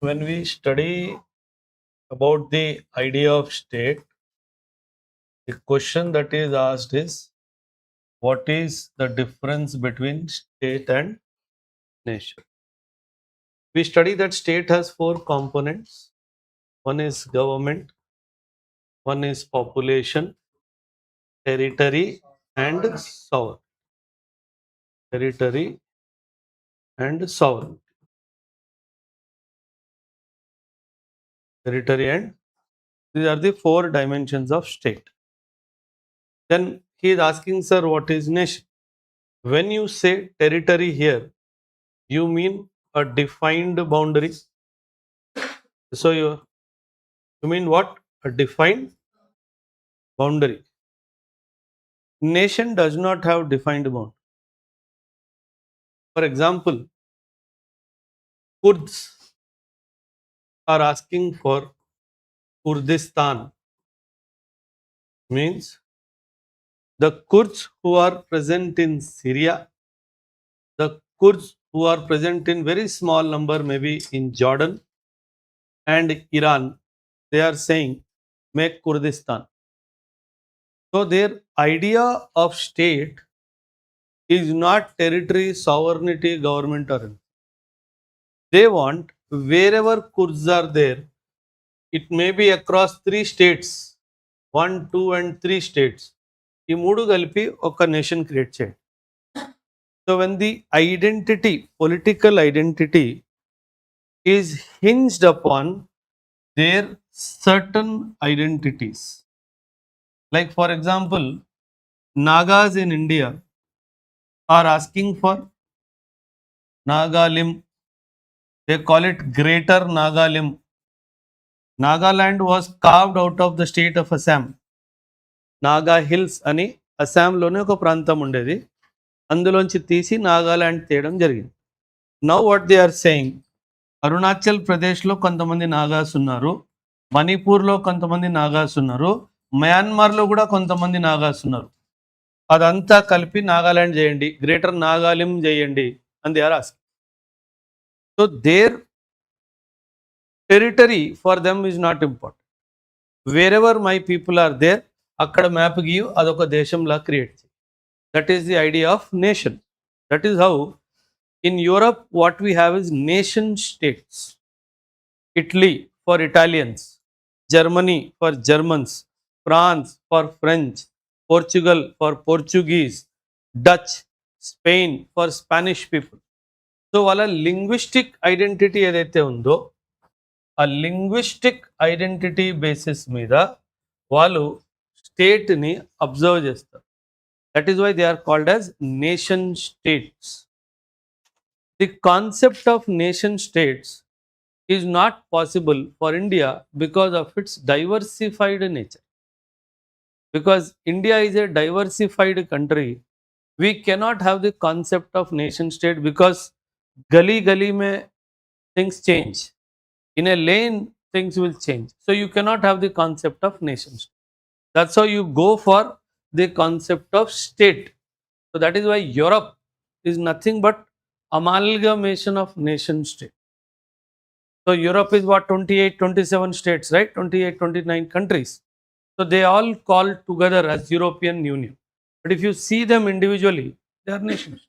When we study about the idea of state, the question that is asked is, what is the difference between state and nation? We study that state has four components. One is government, one is population, territory, and sovereign. Territory and sovereign. Territory and these are the four dimensions of state. Then he is asking, sir, what is nation? When you say territory here, you mean a defined boundary. So you mean what? A defined boundary. Nation does not have defined boundary. For example, Kurds are asking for Kurdistan. Means the Kurds who are present in Syria, the Kurds who are present in very small number, maybe in Jordan and Iran, they are saying make Kurdistan. So their idea of state is not territory, sovereignty, government or anything. They want wherever Kurds are there, it may be across 3 states, 1, 2 and 3 states. ఈ మూడు కలిపి ఒక nation create చేయండి. So when the identity, political identity is hinged upon their certain identities. Like for example, Nagas in India are asking for Nagalim. They call it Greater Nagalim. Nagaland was carved out of the state of Assam. Naga hills అని అస్సాంలోనే ఒక ప్రాంతం ఉండేది, అందులోంచి తీసి నాగాలాండ్ తీయడం జరిగింది. Now what they are saying, Arunachal ప్రదేశ్లో కొంతమంది నాగాస్ ఉన్నారు, మణిపూర్లో కొంతమంది నాగాస్ ఉన్నారు, మయన్మార్లో కూడా కొంతమంది నాగాస్ ఉన్నారు. అదంతా కలిపి నాగాలాండ్ చేయండి, గ్రేటర్ నాగాలిం చేయండి అని they are asking. So their territory for them is not important. Wherever my people are there, అక్కడ మ్యాప్ గీయు, అదొక దేశంలా క్రియేట్ చేయి. That is the idea of nation. That is how in Europe what we have is nation states. Italy for Italians, Germany for Germans, France for French, Portugal for Portuguese, Dutch, Spain for Spanish people. So వాళ్ళ linguistic identity ఏదైతే ఉందో ఆ linguistic identity basis మీద వాళ్ళు స్టేట్ని observe చేస్తారు. That is why they are called as nation states. The concept of nation states is not possible for India because of its diversified nature. Because India is a diversified country, we cannot have the concept of nation state because gali gali mein things change. In a lane things will change. So you cannot have the concept of nation state. That's how you go for the concept of state. So that is why Europe is nothing but amalgamation of nation state. So Europe is what, 28, 27 states, right? 28, 29 countries. So they all call together as European Union. But if you see them individually, they are nations.